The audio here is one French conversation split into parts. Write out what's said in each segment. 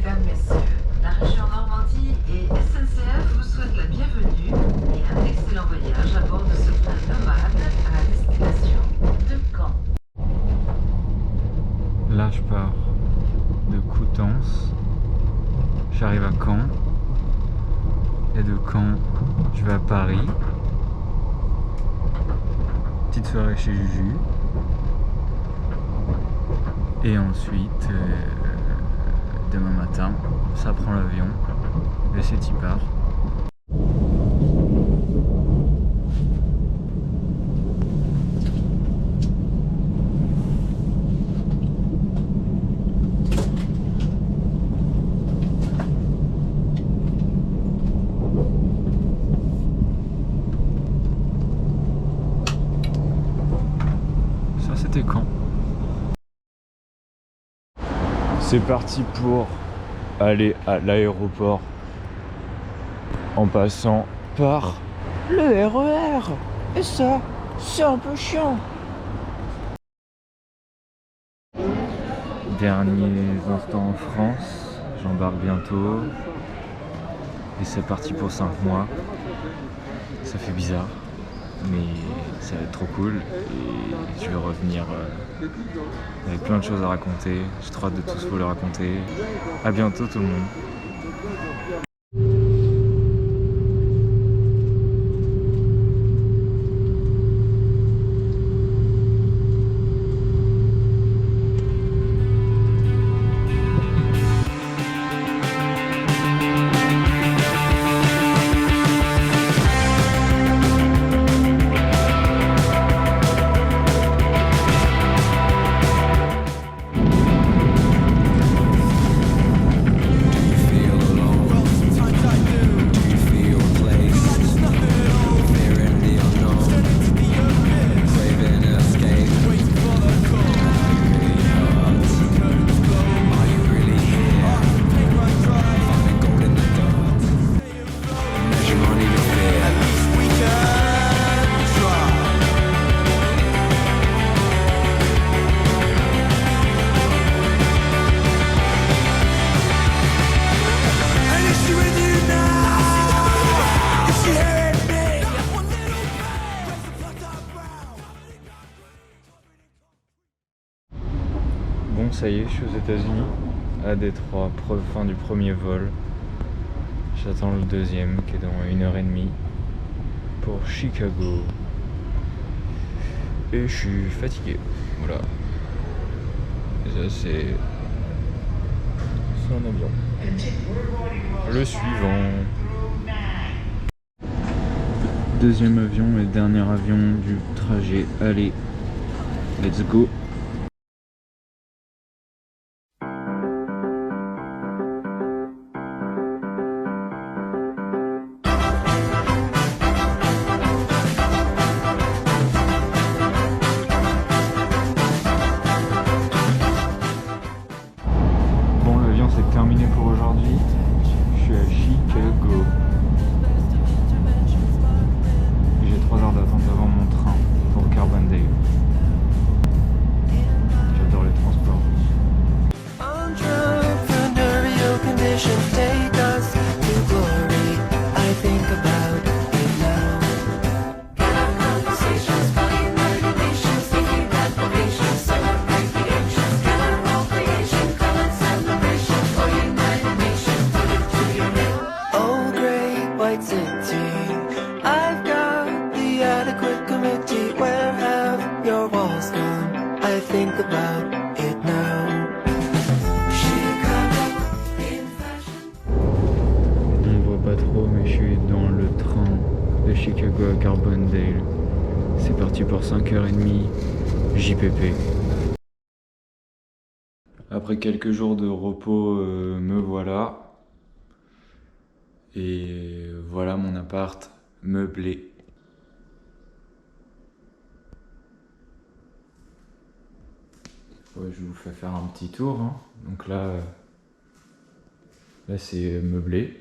Mesdames, Messieurs, la région Normandie et SNCF vous souhaitent la bienvenue et un excellent voyage à bord de ce train nomade à destination de Caen. Là, je pars de Coutances, j'arrive à Caen, et de Caen, je vais à Paris. Petite soirée chez Juju. Et ensuite, demain matin, ça prend l'avion, et c'est y part. Ça, c'était quand? C'est parti pour aller à l'aéroport en passant par le RER. Et ça, c'est un peu chiant. Derniers instants en France, j'embarque bientôt. Et c'est parti pour 5 mois. Ça fait bizarre, mais ça va être trop cool. Et je vais revenir avec plein de choses à raconter. J'ai trop hâte de tous vous le raconter. À bientôt tout le monde. Bon, ça y est, je suis aux États-Unis, à Détroit, fin du premier vol. J'attends le deuxième qui est dans 1h30 pour Chicago. Et je suis fatigué, voilà. Et ça, c'est un avion. Le suivant. Deuxième avion et dernier avion du trajet. Allez, let's go. Bon, l'avion c'est terminé pour aujourd'hui. Je suis à Chicago. J'ai 3 heures d'attente avant mon train pour Carbondale. J'adore les transports. Entrepreneurial conditions take us to glory. I think about it now. Get our conversations, find motivations, seeking applications, summer recreations. Get our all creation, call it celebration for United Nations. Put it to your head. Oh, great white city, I've got the adequate committee. Where have your walls gone? I think about it now. On voit pas trop, mais je suis dans le train de Chicago à Carbondale. C'est parti pour 5h30 JPP. Après quelques jours de repos, me voilà. Et voilà mon appart meublé. Ouais, je vous fais faire un petit tour, hein. Donc là c'est meublé.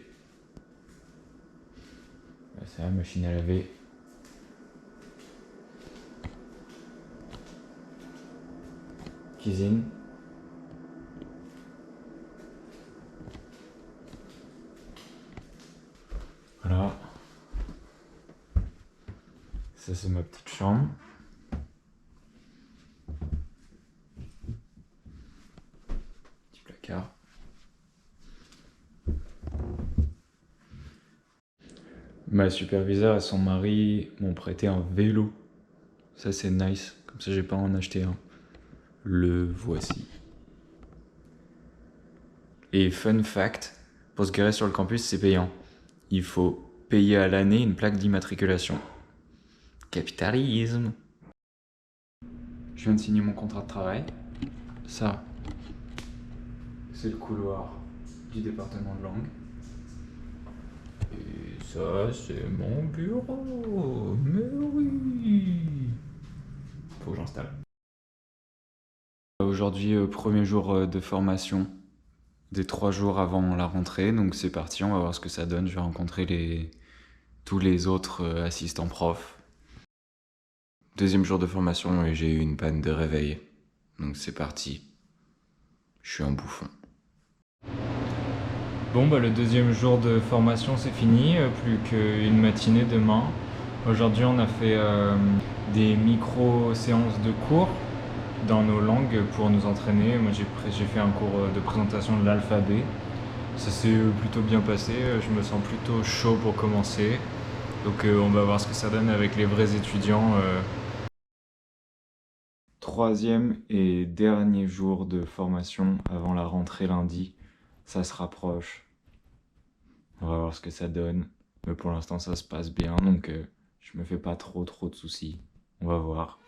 Là, c'est la machine à laver. Cuisine. Ça c'est ma petite chambre. Petit placard. Ma superviseure et son mari m'ont prêté un vélo. Ça c'est nice, comme ça j'ai pas à en acheter un. Le voici. Et fun fact, pour se garer sur le campus c'est payant. Il faut payer à l'année une plaque d'immatriculation. Capitalisme. Je viens de signer mon contrat de travail. Ça, c'est le couloir du département de langue. Et ça, c'est mon bureau. Mais oui. Faut que j'installe. Aujourd'hui, premier jour de formation des 3 jours avant la rentrée. Donc c'est parti, on va voir ce que ça donne. Je vais rencontrer tous les autres assistants profs. Deuxième jour de formation et j'ai eu une panne de réveil. Donc c'est parti. Je suis un bouffon. Bon bah le deuxième jour de formation c'est fini, plus qu'une matinée demain. Aujourd'hui on a fait des micro-séances de cours dans nos langues pour nous entraîner. Moi j'ai fait un cours de présentation de l'alphabet. Ça s'est plutôt bien passé, je me sens plutôt chaud pour commencer. Donc on va voir ce que ça donne avec les vrais étudiants. Troisième et dernier jour de formation avant la rentrée lundi. Ça se rapproche. On va voir ce que ça donne. Mais pour l'instant ça se passe bien, donc je me fais pas trop de soucis. On va voir.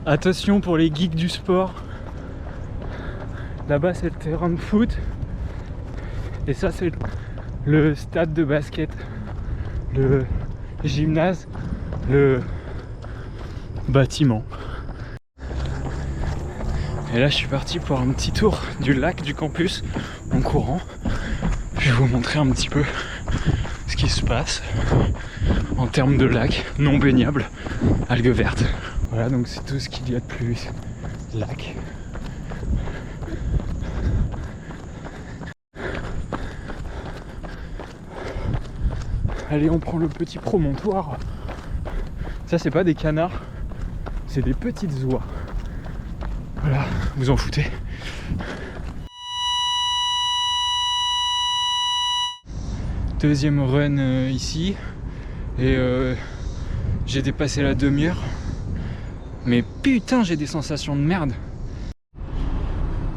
Attention pour les geeks du sport. Là-bas c'est le terrain de foot. Et ça c'est le stade de basket. Le gymnase. Le bâtiment. Et là je suis parti pour un petit tour du lac du campus en courant. Je vais vous montrer un petit peu ce qui se passe en termes de lac non baignable, algues vertes. Voilà, donc c'est tout ce qu'il y a de plus lac. Allez, on prend le petit promontoire. Ça c'est pas des canards, c'est des petites oies. Voilà, vous en foutez. Deuxième run ici. Et j'ai dépassé la demi-heure. Mais putain, j'ai des sensations de merde.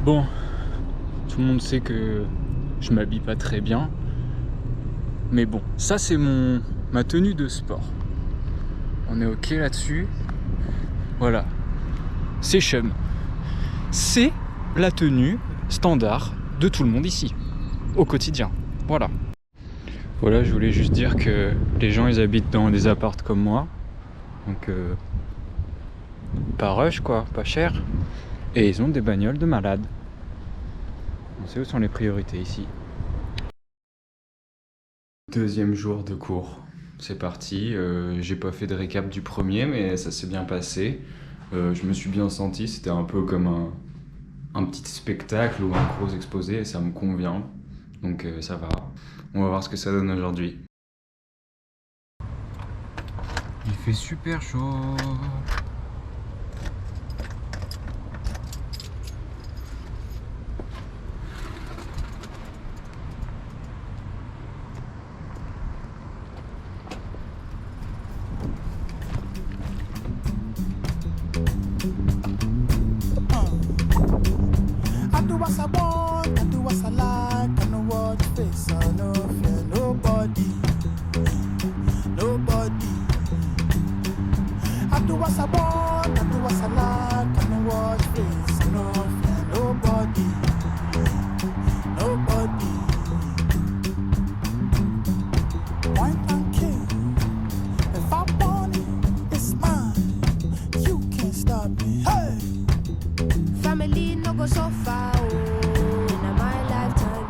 Bon, tout le monde sait que je m'habille pas très bien. Mais bon, ça c'est ma tenue de sport. On est ok là-dessus. Voilà. C'est chum. C'est la tenue standard de tout le monde ici, au quotidien. Voilà. Voilà, je voulais juste dire que les gens, ils habitent dans des apparts comme moi. Donc, pas rush quoi, pas cher. Et ils ont des bagnoles de malades. On sait où sont les priorités ici. Deuxième jour de cours. C'est parti. J'ai pas fait de récap du premier, mais ça s'est bien passé. Je me suis bien senti, c'était un peu comme un petit spectacle ou un gros exposé et ça me convient. Donc ça va. On va voir ce que ça donne aujourd'hui. Il fait super chaud. I do what I want, I do what I like, I know what face, I know fear nobody, nobody. I do what I want, I do what I like, I know what face, I know fear nobody, nobody. Point and kill, if I want it, it's mine, you can't stop me, hey! Family no go so far, oh, in my lifetime.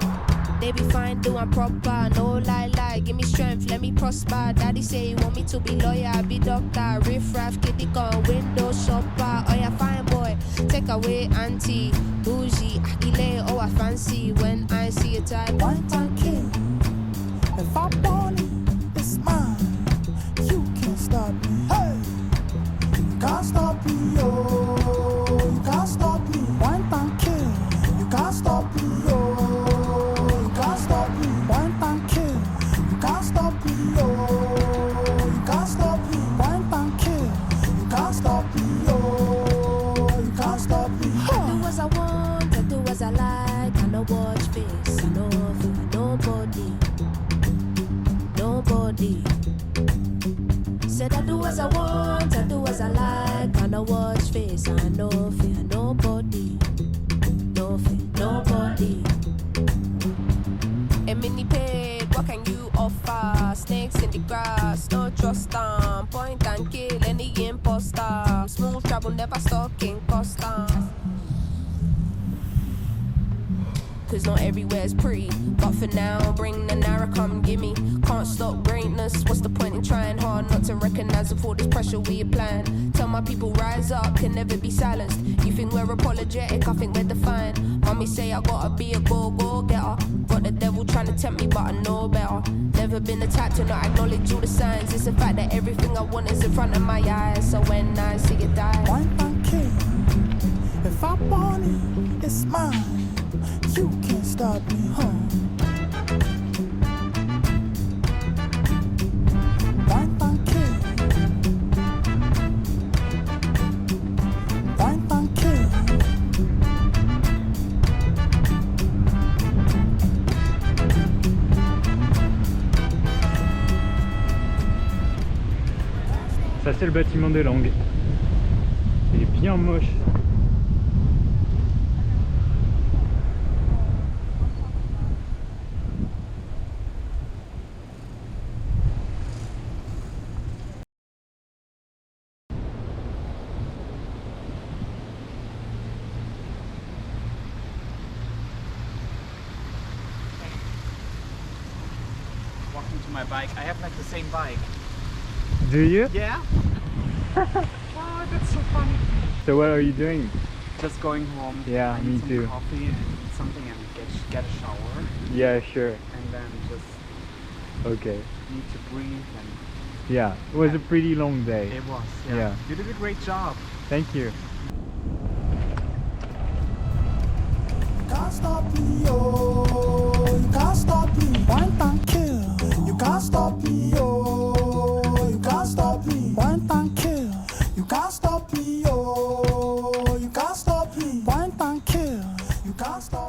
They be fine, doing proper, no lie, give me strength, let me prosper. Daddy say he want me to be lawyer, be doctor, riff raff, kitty gun, window shopper. Oh yeah, fine boy, take away auntie, bougie, akile, oh I fancy when I see a type. Point and kill, if I want it, it's mine. said I do as I want, I do as I like. And I watch face, I no fear nobody. No fear nobody. A mini pig, what can you offer? Snakes in the grass, no trust them. Point and kill any imposter. Smooth travel, never stalking custom. Cause not everywhere's pretty, but for now, bring the Nara, come gimme. Can't stop greatness, what's the point in trying hard not to recognize all this pressure we applying? Tell my people rise up, can never be silenced. You think we're apologetic, I think we're defiant. Mommy say I gotta be a go-getter. Got the devil trying to tempt me, but I know better. Never been the type to not acknowledge all the signs. It's the fact that everything I want is in front of my eyes. So when I see it die, Point and kill. If I want it, it's mine. You can't stop me, huh? Point and kill. Point and kill. Ça c'est le bâtiment des langues. Il est bien moche. Walking to my bike. I have like the same bike. Do you? Yeah? Wow, that's so funny. So what are you doing? Just going home. Yeah, I me need some too. coffee and eat something and get a shower. Yeah, sure. And then just Okay. need to breathe and Yeah, it was a pretty long day. it was. Yeah. You did a great job. Thank you. Can't stop me, oh, you can't stop me. Point and kill, you can't stop me, oh, you can't stop me. Point and kill, you can't stop me, oh, you can't stop me. Point and kill, you can't stop